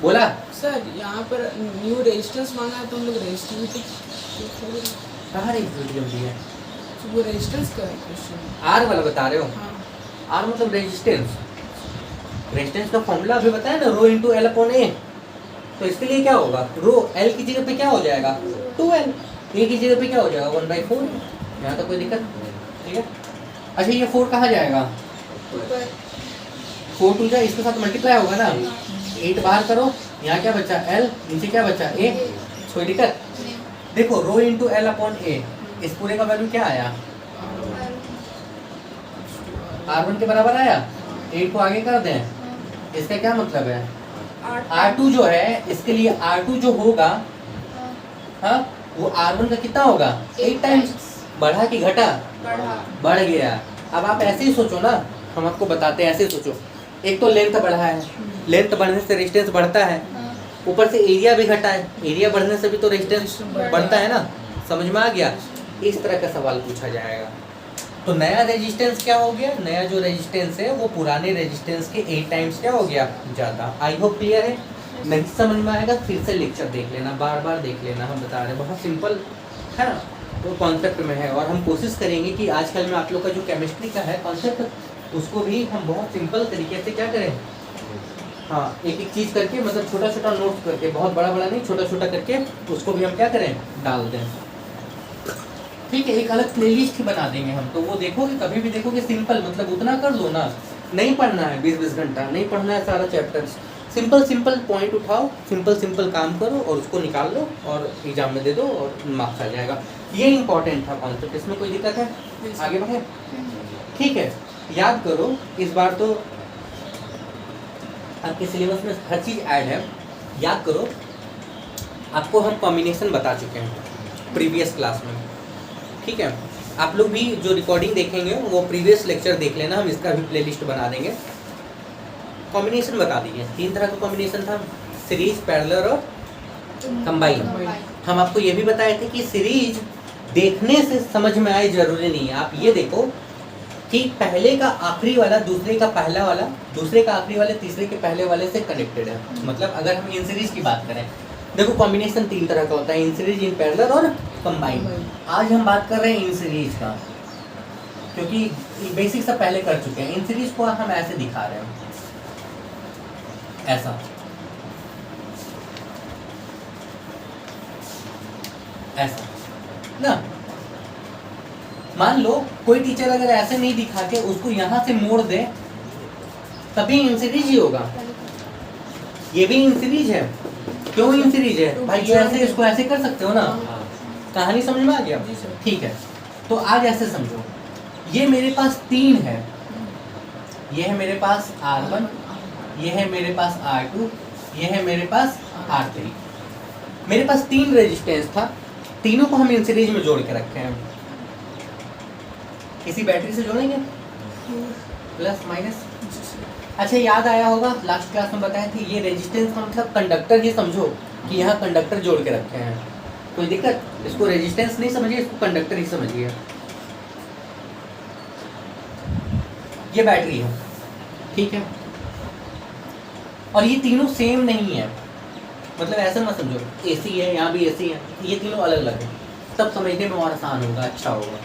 बोला सर यहाँ पर न्यू रेजिस्टेंस मांगा है तो हम लोग रेजिस्टिविटी कहाँ रेजिस्टिविटी जल्दी है, वो रेजिस्टेंस का है क्वेश्चन। आर वाला बता रहे हो? हाँ आर मतलब रेजिस्टेंस। रेजिस्टेंस का फॉर्मूला अभी बताया ना, रो इंटू एल अपॉन ए। तो इसके लिए क्या होगा, रो एल की जगह पे क्या हो जाएगा 2L, ए की जगह पे क्या हो जाएगा 1/4। यहाँ तो कोई दिक्कत? ठीक है। अच्छा ये 4 कहाँ जाएगा, 4 टू जाए, इसके साथ मल्टीप्लाई होगा ना, 8 बाहर करो, यहाँ क्या बचा L, नीचे क्या बचा A। कोई दिक्कत? देखो रो इंटू एल अपॉन ए, इस पूरे का वैल्यू क्या आया, R1 के बराबर आया। 8 को आगे कर दें, इसका क्या मतलब है, R2 जो है इसके लिए R2 जो होगा, हाँ वो R1 का कितना होगा 8 टाइम्स। बढ़ा कि घटा, बढ़ गया। अब आप ऐसे ही सोचो ना, हम आपको बताते हैं, ऐसे ही सोचो। एक तो लेंथ बढ़ा है, लेंथ बढ़ने से रेजिस्टेंस बढ़ता है, ऊपर से एरिया भी घटा है, एरिया बढ़ने से भी तो रेजिस्टेंस बढ़ता है ना। समझ में आ गया? इस तरह का सवाल पूछा जाएगा। तो नया रेजिस्टेंस क्या हो गया, नया जो रेजिस्टेंस है वो पुराने रेजिस्टेंस के 8 टाइम्स क्या हो गया, ज़्यादा। आई होप क्लियर है। नहीं समझ में आएगा फिर से लेक्चर देख लेना, बार बार देख लेना। हम बता रहे हैं बहुत सिंपल है ना, तो कॉन्सेप्ट में है। और हम कोशिश करेंगे कि आजकल में आप लोग का जो केमिस्ट्री का है कॉन्सेप्ट, उसको भी हम बहुत सिंपल तरीके से क्या करें, हाँ एक एक चीज़ करके, मतलब छोटा छोटा नोट्स करके, बहुत बड़ा बड़ा नहीं, छोटा छोटा करके उसको भी हम क्या करें, डाल दें। ठीक है, एक अलग प्लेलिस्ट ही बना देंगे हम, तो वो देखोगे, कभी भी देखोगे सिंपल, मतलब उतना कर लो ना, नहीं पढ़ना है 20-20 घंटा, नहीं पढ़ना है सारा चैप्टर्स। सिंपल सिंपल पॉइंट उठाओ, सिंपल सिंपल काम करो और उसको निकाल लो और एग्जाम में दे दो और मार्क्स आ जाएगा। ये इंपॉर्टेंट था कॉन्सेप्ट, इसमें कोई दिक्कत है? आगे बढ़े? ठीक है, याद करो इस बार तो आपके सिलेबस में हर चीज़ ऐड है, याद करो। आपको हम कॉम्बिनेशन बता चुके हैं प्रीवियस क्लास में, ठीक है। आप लोग भी जो रिकॉर्डिंग देखेंगे वो प्रीवियस लेक्चर देख लेना, हम इसका भी प्लेलिस्ट बना देंगे। कॉम्बिनेशन बता दीजिए, 3 तरह का कॉम्बिनेशन था, सीरीज, पैरेलल और कंबाइन। हम आपको ये भी बताए थे कि सीरीज देखने से समझ में आए जरूरी नहीं है। आप ये देखो कि पहले का आखिरी वाला दूसरे का पहला वाला, दूसरे का आखिरी वाले तीसरे के पहले वाले से कनेक्टेड है। मतलब अगर हम इन सीरीज की बात करें, देखो कॉम्बिनेशन 3 तरह का होता है, इन सीरीज, इन पैरेलल और कंबाइन। आज हम बात कर रहे हैं इन सीरीज का, क्योंकि बेसिक सब पहले कर चुके हैं। इन सीरीज को हम ऐसे दिखा रहे हैं, ऐसा ऐसा ना, मान लो कोई टीचर अगर ऐसे नहीं दिखा के उसको यहाँ से मोड़ दे तभी इन सीरीज ही होगा। ये भी इन सीरीज है। क्यों इन सीरीज है भाई? ये ऐसे इसको ऐसे कर सकते हो ना। कहानी समझ में आ गया? जी सर। ठीक है, तो आज ऐसे समझो, ये मेरे पास 3 है, ये है मेरे पास R1, ये है मेरे पास R2, ये है मेरे पास R3। मेरे पास 3 रेजिस्टेंस था, तीनों को हम इन सीरीज में जोड़ के रखे हैं। किसी बैटरी से जोड़ेंगे प्लस माइनस। अच्छा याद आया होगा लास्ट क्लास में बताए थे, ये रेजिस्टेंस का मतलब कंडक्टर ही समझो कि यहाँ कंडक्टर जोड़ के रखे हैं। कोई दिक्कत? इसको रेजिस्टेंस नहीं समझिए, इसको कंडक्टर ही समझिए। ये बैटरी है, ठीक है, और ये तीनों सेम नहीं है, मतलब ऐसा मत समझो एसी है, यहाँ भी एसी है, ये तीनों अलग अलग है। तब समझने में और आसान होगा, अच्छा होगा।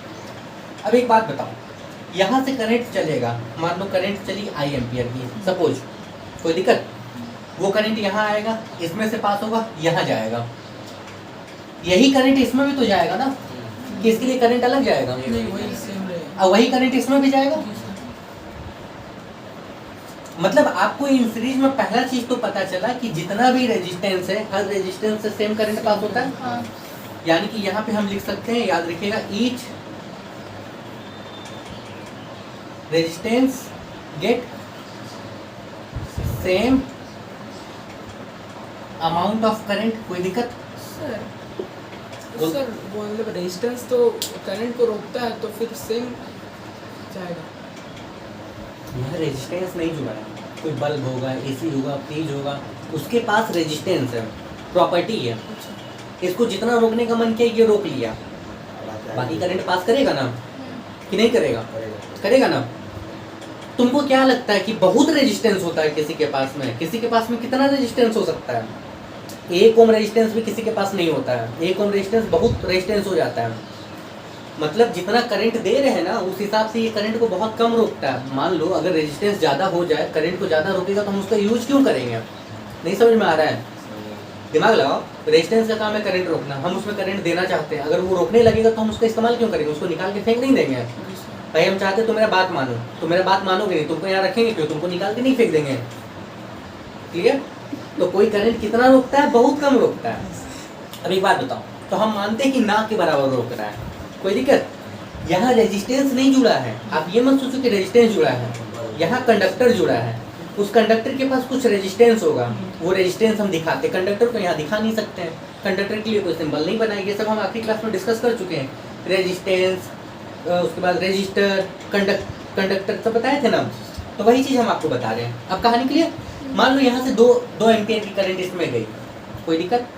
अब एक बात बताओ, यहाँ से करंट चलेगा, मान लो करंट चली I एम्पियर की सपोज, कोई दिक्कत? वो करंट यहाँ आएगा, इसमें से पास होगा, यहाँ जाएगा। यही करंट इसमें भी तो जाएगा ना, कि इसके लिए करंट अलग जाएगा? नहीं, वही सेम रहेगा। और वही करंट इसमें भी जाएगा। मतलब आपको इन सीरीज में पहला चीज तो पता चला कि जितना भी रेजिस्टेंस है, हर रेजिस्टेंस से सेम करंट पास होता है। हाँ, यानी कि यहाँ पे हम लिख सकते हैं, याद रखिएगा, each resistance get same amount of current. कोई दिक्कत? सर बोल। सर वो मतलब रेजिस्टेंस तो करंट को रोकता है, तो फिर सेम जाएगा। यहाँ रेजिस्टेंस नहीं जुड़ा है, कोई बल्ब होगा, एसी होगा, फ्रिज होगा, उसके पास रेजिस्टेंस है, प्रॉपर्टी है। इसको जितना रोकने का मन किया ये रोक लिया, बाकी करंट पास करेगा ना कि नहीं करेगा? करेगा ना। तुमको क्या लगता है कि बहुत रेजिस्टेंस होता है किसी के पास में? किसी के पास में कितना रेजिस्टेंस हो सकता है? 1 ओम रेजिस्टेंस भी किसी के पास नहीं होता है। 1 ओम रेजिस्टेंस बहुत रेजिस्टेंस हो जाता है। मतलब जितना करंट दे रहे हैं ना, उस हिसाब से ये करंट को बहुत कम रोकता है। मान लो अगर रेजिस्टेंस ज़्यादा हो जाए, करंट को ज़्यादा रोकेगा, तो हम उसका यूज क्यों करेंगे? नहीं समझ में आ रहा है? दिमाग लगाओ। रेजिस्टेंस का काम है करंट रोकना, हम उसमें करंट देना चाहते हैं, अगर वो रोकने लगेगा तो हम उसका इस्तेमाल क्यों करेंगे? उसको निकाल के फेंक नहीं देंगे भाई। हम चाहते तो मेरा बात मानो, तो मेरा बात मानोगे नहीं, तुमको यहाँ रखेंगे क्यों? तुमको निकाल के नहीं फेंक देंगे। क्लियर? तो कोई करंट कितना रोकता है? बहुत कम रोकता है। अब एक बात बताओ, तो हम मानते हैं कि ना के बराबर रोक रहा है, कोई दिक्कत? यहाँ रेजिस्टेंस नहीं जुड़ा है, आप ये मत सोचो कि रेजिस्टेंस जुड़ा है, यहाँ कंडक्टर जुड़ा है। उस कंडक्टर के पास कुछ रेजिस्टेंस होगा, वो रेजिस्टेंस हम दिखाते, कंडक्टर को यहाँ दिखा नहीं सकते हैं, कंडक्टर के लिए कोई सिंबल नहीं बनाएंगे। सब हम आखिरी क्लास में डिस्कस कर चुके हैं। रेजिस्टेंस, उसके बाद रजिस्टर, कंडक्टर सब बताए थे ना, तो वही चीज़ हम आपको बता रहे हैं। अब कहानी क्लियर? मान लो यहाँ से 2 एम्पियर की करंट इसमें गई, कोई दिक्कत?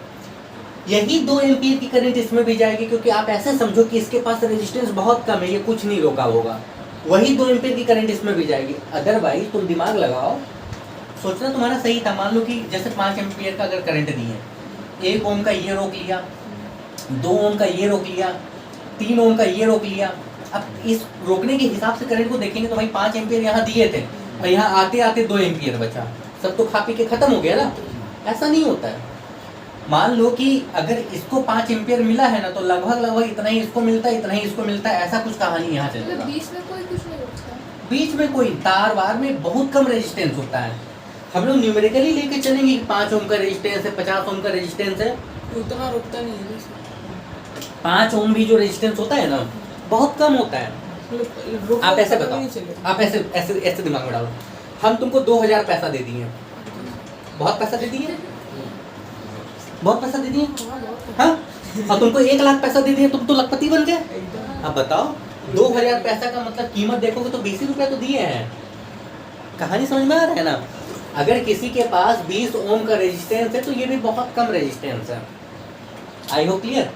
यही 2 एम्पियर की करंट इसमें भी जाएगी, क्योंकि आप ऐसे समझो कि इसके पास रेजिस्टेंस बहुत कम है, ये कुछ नहीं रोका होगा। वही 2 एम्पियर की करंट इसमें भी जाएगी। अदरवाइज तुम दिमाग लगाओ, सोचना तुम्हारा सही था। मान लो कि जैसे 5 एम्पियर का अगर करंट दी है, 1 ओम का ये रोक लिया, 2 ओम का ये रोक लिया, 3 ओम का ये रोक लिया। अब इस रोकने के हिसाब से करंट को देखेंगे तो भाई 5 एम्पियर यहाँ दिए थे और यहाँ आते आते 2 एम्पियर बचा, सब तो खा पी के खत्म हो गया ना। ऐसा नहीं होता है। मान लो कि अगर इसको 5 एम्पियर मिला है ना, तो लगभग इतना ही इसको मिलता है, इतना ही इसको मिलता है। ऐसा कुछ कहानी यहाँ चलेगा। मतलब बीच में कोई कुछ नहीं होता है। बीच में कोई तार वार में बहुत कम रेजिस्टेंस होता है। हम लोग न्यूमेरिकली लेके चलेंगे कि 5 ओम का रेजिस्टेंस है, 50 ओम का रेजिस्टेंस है, उतना रुकता नहीं है। 5 ओम भी जो रेजिस्टेंस होता है ना, बहुत कम होता है। मतलब आप ऐसे बताओ, आप ऐसे ऐसे ऐसे दिमाग में डालो, हम तुमको 2000 पैसा दे दिए, बहुत पैसा दे दिए, बहुत पैसा दे दिए, हाँ, और तुमको 1 लाख पैसा दे दिए, तुम तो लखपति बन गए। अब बताओ 2000 पैसा का मतलब कीमत देखोगे तो 20 रुपये तो दिए हैं। कहानी समझ में आ रहा है ना? अगर किसी के पास 20 ओम का रेजिस्टेंस है तो ये भी बहुत कम रेजिस्टेंस है। I hope clear?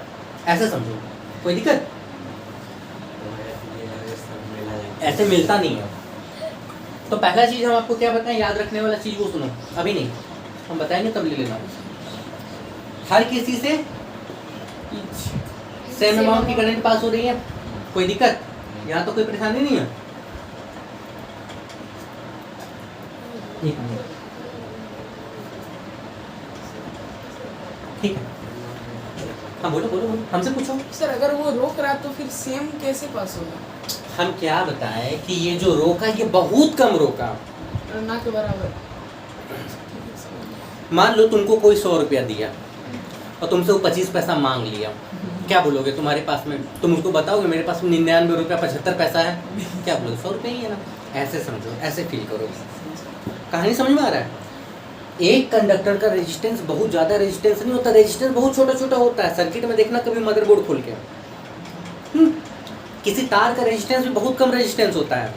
ऐसे समझो, कोई दिक्कत? ऐसे मिलता नहीं है। तो पहला चीज हम आपको क्या बताएं, याद रखने वाला चीज वो सुनो, अभी नहीं, हम बताएंगे तब ले लेना। हर किसी से सेम अमाउंट की करंट पास हो रही है, कोई दिक्कत? यहाँ तो कोई परेशानी नहीं है। एक मिनट, ठीक है, हाँ बोलो बोलो बोलो, हमसे पूछो। सर अगर वो रोक रहा है तो फिर सेम कैसे पास होगा? हम क्या बताएं कि ये जो रोका ये बहुत कम रोका। ना के बराबर। मान लो तुमको कोई 100 रुपया दिया और तुमसे वो 25 पैसा मांग लिया, क्या बोलोगे? तुम्हारे पास में तुम उसको बताओगे मेरे पास 99 रुपया 75 पैसा है, क्या बोलोगे? 100 रुपये ही है ना। ऐसे समझो, ऐसे फील करो। कहानी समझ में आ रहा है? एक कंडक्टर का रेजिस्टेंस बहुत ज़्यादा रेजिस्टेंस नहीं होता, रेजिस्टेंस बहुत छोटा छोटा होता है। सर्किट में देखना कभी मदरबोर्ड खोल के। किसी तार का रेजिस्टेंस भी बहुत कम रेजिस्टेंस होता है।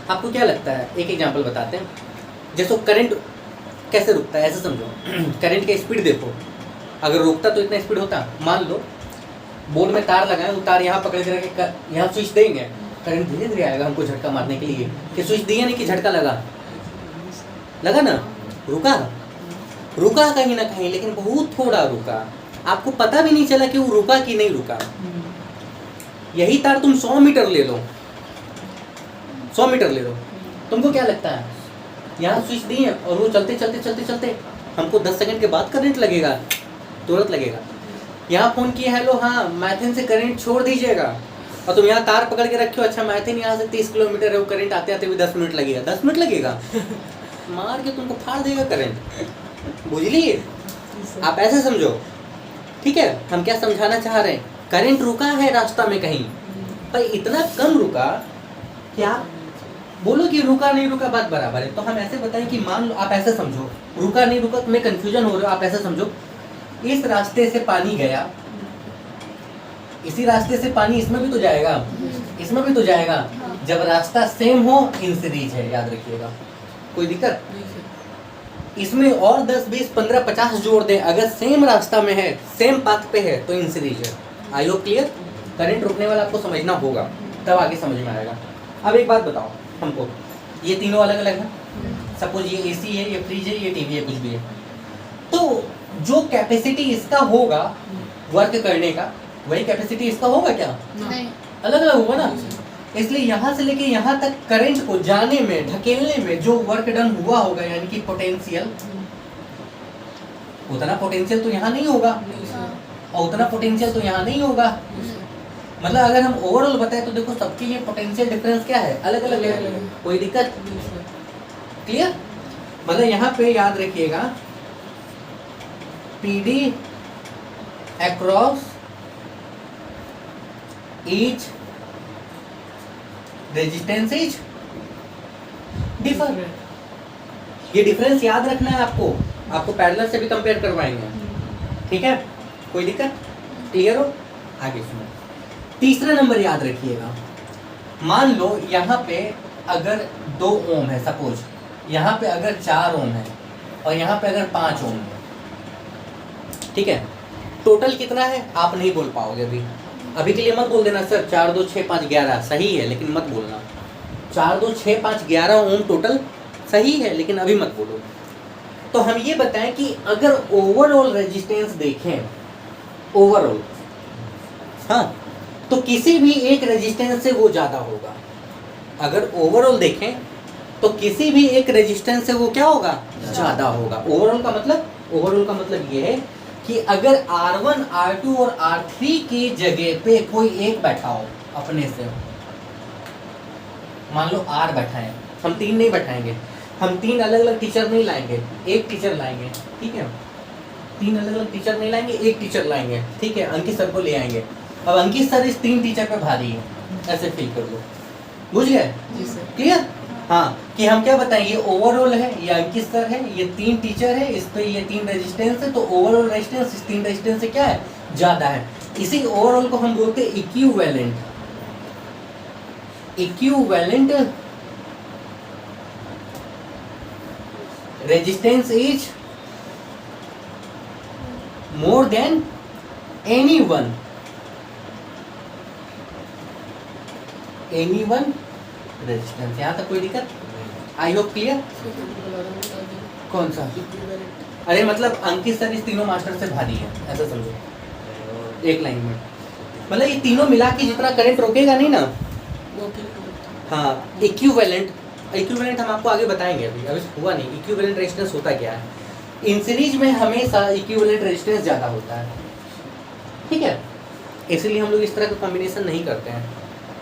आपको क्या लगता है, एक एग्जांपल बताते हैं। जैसे करंट कैसे रुकता है, ऐसे समझो। करंट का स्पीड देखो, अगर रुकता तो इतना स्पीड होता। मान लो बोर्ड में तार लगाए, वो तार यहाँ पकड़ के रखे, यहाँ स्विच देंगे, करंट धीरे धीरे आएगा हमको झटका मारने के लिए। कि स्विच दिया नहीं कि झटका लगा, लगा ना, रुका रुका कहीं ना कहीं, लेकिन बहुत थोड़ा रुका। आपको पता भी नहीं चला कि वो रुका कि नहीं रुका। यही तार तुम 100 मीटर ले लो, 100 मीटर ले लो, तुमको क्या लगता है यहाँ स्विच दिए और वो चलते चलते चलते चलते हमको 10 सेकंड के बाद करंट लगेगा, तुरंत लगेगा। यहाँ फ़ोन किया, हेलो हाँ मैथिन से करंट छोड़ दीजिएगा, और तुम यहाँ तार पकड़ के रखे हो, अच्छा मैथिन यहाँ से 30 किलोमीटर है, वो करंट आते आते भी 10 मिनट लगेगा। 10 मिनट लगेगा, मार के तुमको फाड़ देगा करंट। बुझ लिए? आप ऐसे समझो, ठीक है? हम क्या समझाना चाह रहे हैं, करंट रुका है रास्ता में कहीं, पर इतना कम रुका कि आप बोलो कि रुका नहीं रुका बात बराबर है। तो हम ऐसे बताएं कि मान लो, आप ऐसे समझो, रुका नहीं रुका तुम्हें कंफ्यूजन हो रहा है, आप ऐसे समझो इस रास्ते से पानी गया, इसी रास्ते से पानी इसमें भी तो जाएगा, इसमें भी तो जाएगा। जब रास्ता सेम हो इन सीरीज है, याद रखिएगा, कोई दिक्कत? इसमें और 10 20 15 50 जोड़ दें, अगर सेम रास्ता में है, सेम पाथ पे है, तो इन सीरीज है। I hope clear? करंट रुकने वाला आपको समझना होगा, तब आगे समझ में आएगा। अब एक बात बताओ हमको, ये तीनों अलग अलग हैं। सपोज ये एसी है, ये फ्रिज है, ये टीवी है, कुछ भी है, तो जो कैपेसिटी इसका होगा वर्क करने का, वही कैपेसिटी इसका होगा क्या? नहीं, अलग अलग होगा ना। इसलिए यहाँ से लेके यहाँ तक करंट को जाने में, ढकेलने में जो वर्क डन हुआ होगा, यानी कि पोटेंशियल, उतना पोटेंशियल तो यहाँ नहीं होगा, और उतना पोटेंशियल तो यहाँ नहीं होगा। मतलब अगर हम ओवरऑल बताएं तो देखो सबके ये पोटेंशियल डिफरेंस क्या है, अलग अलग है। कोई दिक्कत? क्लियर? मतलब यहाँ पे याद रखिएगा, PD across each resistance is different। ये डिफरेंस याद रखना है आपको, आपको पैरेलल से भी कंपेयर करवाएंगे, ठीक है? कोई दिक्कत? क्लियर हो? आगे सुनो, तीसरा नंबर याद रखिएगा। मान लो यहाँ पे अगर 2 ओम है, सपोज यहाँ पे अगर 4 ओम है और यहाँ पे अगर 5 ओम है, ठीक है? टोटल कितना है आप नहीं बोल पाओगे अभी के लिए मत बोल देना सर 4 2 6 5 11 सही है, लेकिन मत बोलना 4 2 6 5 11 ओम टोटल सही है, लेकिन अभी मत बोलो। तो हम ये बताएं कि अगर ओवरऑल रेजिस्टेंस देखें, ओवरऑल, हाँ, तो किसी भी एक रेजिस्टेंस से वो ज़्यादा होगा। अगर ओवरऑल देखें तो किसी भी एक रेजिस्टेंस से वो क्या होगा? ज़्यादा होगा। ओवरऑल का मतलब ये है कि अगर R1, R2 और R3 की जगह पे कोई एक बैठा हो अपने से, मान लो R बैठा है, हम 3 नहीं बैठाएंगे, हम 3 अलग अलग टीचर नहीं लाएंगे, एक टीचर लाएंगे, ठीक है? 3 अलग अलग टीचर नहीं लाएंगे, एक टीचर लाएंगे, ठीक है? अंकित सर को ले आएंगे। अब अंकित सर इस 3 टीचर पे भारी है, ऐसे फील कर लो, बुझ गए? क्लियर? हाँ, कि हम क्या बताएं, ये ओवरऑल है, ये अंकित सर है, ये 3 टीचर है, इस पे ये 3 रेजिस्टेंस है, तो reजिस्टेंस रेजिस्टेंस इस 3 रेजिस्टेंस से क्या है? ज़्यादा है। इसी ओवरऑल को हम बोलते हैं equivalent. Equivalent resistance is more than any one resistance. यहाँ तक कोई दिक्कत? I hope clear? कौन सा? अरे मतलब अंकित सर इस तीनों मास्टर से भारी है, ऐसा समझो, एक लाइन में। मतलब ये तीनों मिला के जितना करंट रोकेगा नहीं ना, हाँ, इक्विवेलेंट हम आपको आगे बताएंगे, अभी हुआ नहीं। इक्विवेलेंट रेजिस्टेंस होता क्या है? इन सीरीज में हमेशा इक्विवेलेंट रेजिस्टेंस ज़्यादा होता है, ठीक है, इसलिए हम लोग इस तरह का कॉम्बिनेशन नहीं करते हैं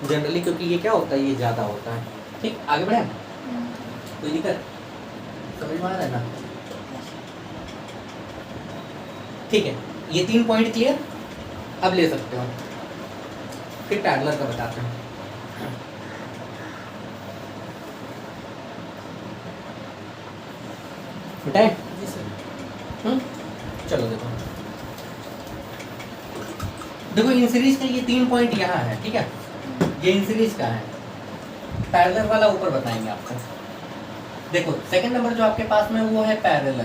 जनरली, क्योंकि ये क्या होता है, ये ज़्यादा होता है। ठीक, आगे बढ़े, कोई दिक्कत समझ में आ रहा है ना? ठीक है, ये 3 पॉइंट क्लियर, अब ले सकते हो। फिर पैरेलल का बताते हैं। बताए? जी सर। चलो देखो इन सीरीज का ये 3 पॉइंट यहाँ है, ठीक है, ये इन सीरीज का है। पैरेलल वाला ऊपर बताएंगे आपको। देखो सेकंड नंबर जो आपके पास में वो है पैरेलल।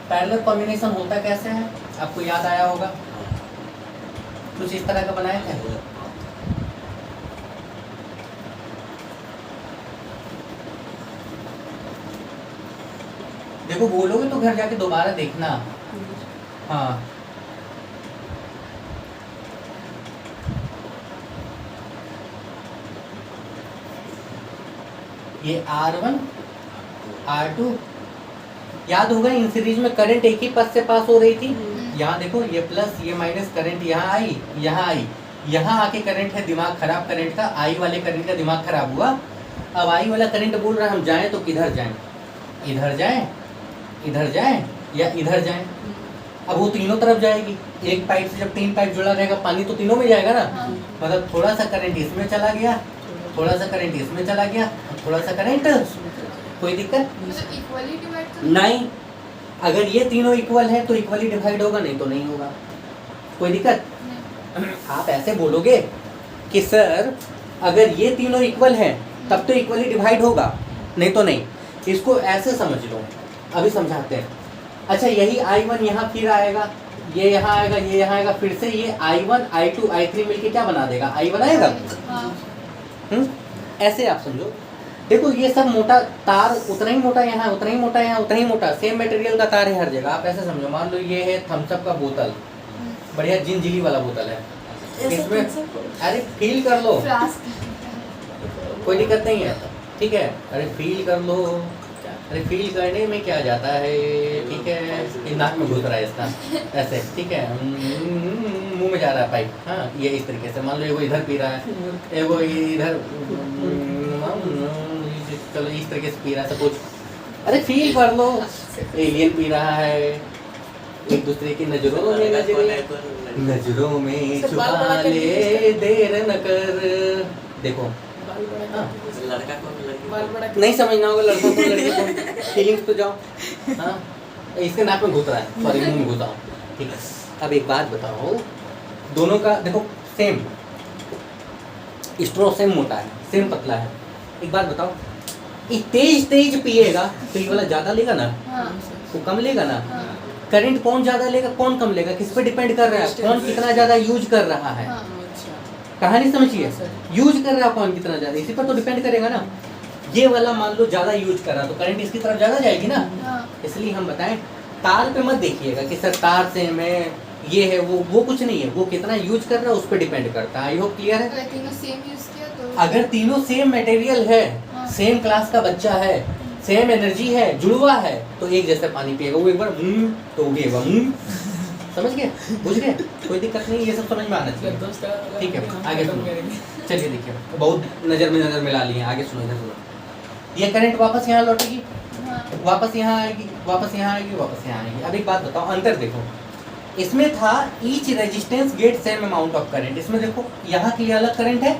पैरेलल कॉम्बिनेशन होता कैसे है, आपको याद आया होगा, कुछ इस तरह का बनाया है। देखो बोलोगे तो घर जाके दोबारा देखना। हाँ, ये R1 R2 याद होगा, इन सीरीज में करंट एक ही पथ से पास हो रही थी। यहाँ देखो ये प्लस ये माइनस, करंट यहाँ आई, यहाँ आके करंट है दिमाग खराब करंट का, आई वाले करंट का दिमाग खराब हुआ। अब आई वाला करंट बोल रहा है हम जाएं तो किधर जाएं, इधर जाएं, इधर जाएं या इधर जाएं। अब वो तीनों तरफ जाएगी, एक पाइप से जब 3 पाइप जुड़ा रहेगा पानी तो तीनों में जाएगा ना। मतलब थोड़ा सा करंट इसमें चला गया, थोड़ा सा करंट इसमें चला गया, थोड़ा सा करंट, कोई दिक्कत मतलब इक्वली डिवाइड नहीं। अगर ये तीनों इक्वल है तो इक्वली डिवाइड होगा, नहीं तो नहीं होगा, कोई दिक्कत। आप ऐसे बोलोगे कि सर अगर ये तीनों इक्वल हैं तब तो इक्वली डिवाइड होगा, नहीं तो नहीं। इसको ऐसे समझ लो, अभी समझाते हैं। अच्छा यही I1 यहाँ फिर आएगा, ये यहाँ आएगा, ये यहाँ आएगा, फिर से ये I1 I2 I3 मिलके क्या बना देगा, I1 आएगा। ऐसे आप समझो। देखो ये सब मोटा तार उतना ही मोटा यहाँ, उतना ही मोटा यहाँ, उतना ही मोटा, सेम मटेरियल का तार है हर जगह। आप ऐसे समझो, मान लो ये है थम्स अप का बोतल, बढ़िया जिंजिली वाला बोतल है, इसमें अरे फील कर लो, कोई दिक्कत नहीं है, ठीक है, अरे फील कर लो, अरे फील करने में क्या जाता है, ठीक है, ये नाक में घुस रहा है इसका, ऐसे, ठीक है, मुंह में जा रहा है पाइप, हाँ ये इस तरीके से। मान लो एगो इधर पी रहा है, एगो इधर, चलो इस तरीके से पी रहा है सब कुछ, अरे फील कर लो, एलियन पी रहा है, एक दूसरे की नजरों में छुपा ले, देर न कर। देखो लड़का को नहीं समझना होगा, लड़कों को लड़की को, फीलिंग्स तो जाओ। हाँ इसके नाक में घुस रहा है, सॉरी मुंह में घुसा, ठीक है। अब एक बात बताओ, दोनों का देखो सेम स्ट्रॉ, सेम मोटा है, सेम पतला है। एक बात बताओ, ये तेज तेज पिएगा तो ये वाला ज़्यादा लेगा ना, वो कम लेगा ना। करंट कौन ज़्यादा लेगा कौन कम लेगा, किस पे डिपेंड कर रहा है, कौन कितना ज़्यादा यूज कर रहा है। कहानी समझिए, यूज कर रहा है कौन कितना ज़्यादा, इसी पर तो डिपेंड करेगा ना। ये वाला मान लो ज़्यादा यूज कर रहा तो करंट इसकी तरफ ज़्यादा जाएगी ना। इसलिए हम बताएं तार पे मत देखिएगा कि सर तार से मैं ये है वो कुछ नहीं है, वो कितना यूज कर रहा है उस पर डिपेंड करता है। आई होप क्लियर है। अगर तीनों सेम मटेरियल है, सेम क्लास का बच्चा है, सेम एनर्जी है, जुड़वा है, तो एक जैसे पानी पिएगा, वो एक बार तो वो भी एक बार समझ गए, बुझ गए, कोई दिक्कत नहीं, ये सब समझ में आना चाहिए। ठीक है, आगे सुनो, चलिए देखिए, बहुत नज़र में नज़र मिला लिए, आगे सुनो, इधर सुनो। ये करंट वापस यहाँ लौटेगी, वापस यहाँ आएगी, वापस यहाँ आएगी, वापस यहाँ आएगी। अब एक बात बताओ, अंतर देखो, इसमें था each resistance get same amount of current, इसमें देखो यहाँ के लिए अलग करंट है,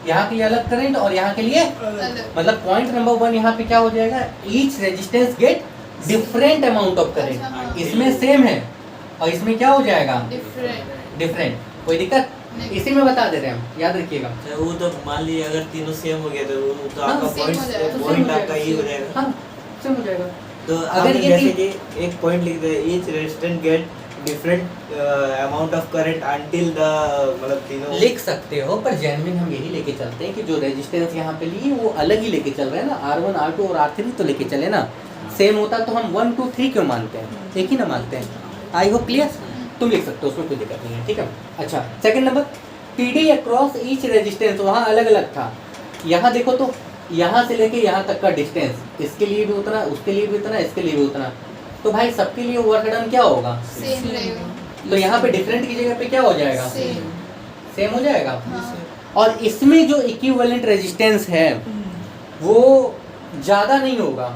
यहाँ के लिए अलग करंट, और यहाँ के लिए मतलब पॉइंट नंबर 1 यहाँ पे क्या हो जाएगा, each resistance get different amount of current. इसमें सेम है और इसमें क्या हो जाएगा, डिफरेंट। कोई दिक्कत, इसी में बता दे रहे हैं हम, याद रखिएगा। वो तो मान लीजिए अगर तीनों सेम हो गया तो वो तो हाँ, आपका सेम हो जाएगा। पॉइंट आपका ये हो जाएगा। हाँ सेम हो जाएगा। तो अगर अगर ये जैसे कि एक पॉइंट लिख दे, each resistance get different amount of current until the, मतलब तीनों लिख सकते हो, पर जेन्युइन हम यही लेके चलते हैं कि जो रेजिस्टेंस यहाँ पे लिए वो अलग ही लेके चल रहे हैं ना, R1 R2 और R3 तो लेके चले ना। सेम होता तो हम 1 2 3 क्यों मानते हैं, एक ही ना मानते हैं। आई होप क्लियर, तुम लिख सकते हो, उसमें कोई दिक्कत नहीं है, ठीक है। अच्छा second number, PD across each resistance, वहाँ अलग अलग था। यहाँ देखो तो यहाँ से लेके यहाँ तक का डिस्टेंस, इसके लिए भी उतना, उसके लिए भी उतना, इसके लिए भी उतना, तो भाई सबके लिए वर्क डन क्या होगा? सेम रहेगा। तो यहाँ पे डिफरेंट की जगह पे क्या हो जाएगा? सेम। सेम हो जाएगा। हाँ। और इसमें जो इक्विवेलेंट रेजिस्टेंस है वो ज़्यादा नहीं होगा,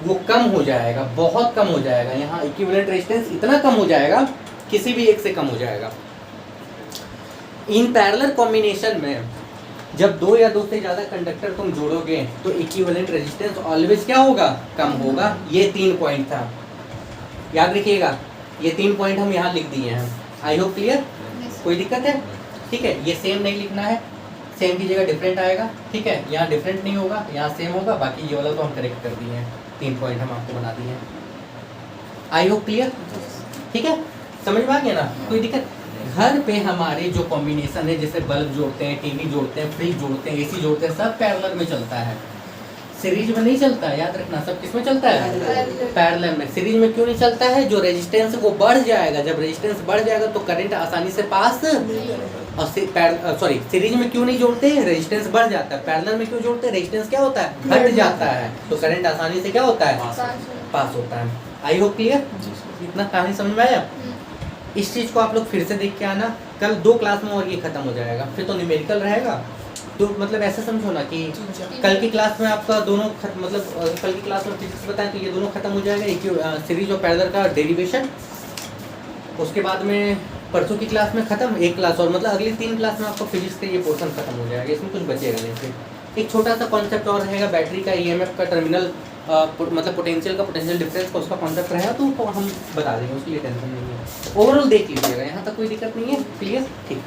वो कम हो जाएगा, बहुत कम हो जाएगा। यहाँ इक्विवेलेंट रेजिस्टेंस इतना कम हो जाएगा, किसी भी एक से कम हो जाएगा। इन पैरेलल कॉम्बिनेशन में जब दो या दो से ज़्यादा कंडक्टर तुम जोड़ोगे तो इक्विवेलेंट रेजिस्टेंस ऑलवेज क्या होगा? कम होगा। ये 3 पॉइंट था, याद रखिएगा। ये 3 पॉइंट हम यहाँ लिख दिए हैं। I hope clear? कोई दिक्कत है? ठीक है, ये सेम नहीं लिखना है, सेम की जगह डिफरेंट आएगा। ठीक है, यहाँ डिफरेंट नहीं होगा, यहाँ सेम होगा। बाकी ये वाला तो हम करेक्ट कर दिए हैं, 3 पॉइंट हम आपको बना दिए हैं। I hope clear? ठीक है, समझ में आ गया ना? कोई दिक्कत? घर पे हमारे जो कॉम्बिनेशन है, जैसे बल्ब जोड़ते हैं, टीवी जोड़ते हैं, फ्रिज जोड़ते हैं, एसी जोड़ते हैं, सब पैरेलल में चलता है, सीरीज में नहीं चलता है। याद रखना, सब किस में चलता है? पैरेलल में। सीरीज में क्यों नहीं चलता है? जो रेजिस्टेंस वो बढ़ जाएगा, जब रेजिस्टेंस बढ़ जाएगा तो करंट आसानी से पास, और सॉरी सीरीज में क्यों नहीं जोड़ते? रेजिस्टेंस बढ़ जाता है। पैरेलल में क्यों जोड़ते हैं? रेजिस्टेंस क्या होता है? घट जाता है, तो करंट आसानी से क्या होता है? पास होता है। I hope clear? इतना कहानी समझ में आया? इस चीज़ को आप लोग फिर से देख के आना, कल 2 क्लास में और ये खत्म हो जाएगा, फिर तो न्यूमेरिकल रहेगा। तो मतलब ऐसा समझो ना कि कल की क्लास में आपका दोनों मतलब कल की क्लास में फिजिक्स बताएं तो ये दोनों खत्म हो जाएगा, एक सीरीज और पैरेलल का डेरिवेशन। उसके बाद में परसों की क्लास में खत्म एक क्लास, और मतलब अगली 3 क्लास में आपको फिजिक्स का ये पोर्शन खत्म हो जाएगा, इसमें कुछ बचेगा नहीं। फिर एक छोटा सा कॉन्सेप्ट और रहेगा, बैटरी का ईएमएफ का टर्मिनल मतलब पोटेंशियल का पोटेंशियल डिफरेंस का उसका कॉन्सेप्ट रहेगा, तो हम बता देंगे, उसके लिए टेंशन नहीं है। ओवरऑल देख लीजिएगा, यहाँ तक कोई दिक्कत नहीं है। क्लियर? ठीक।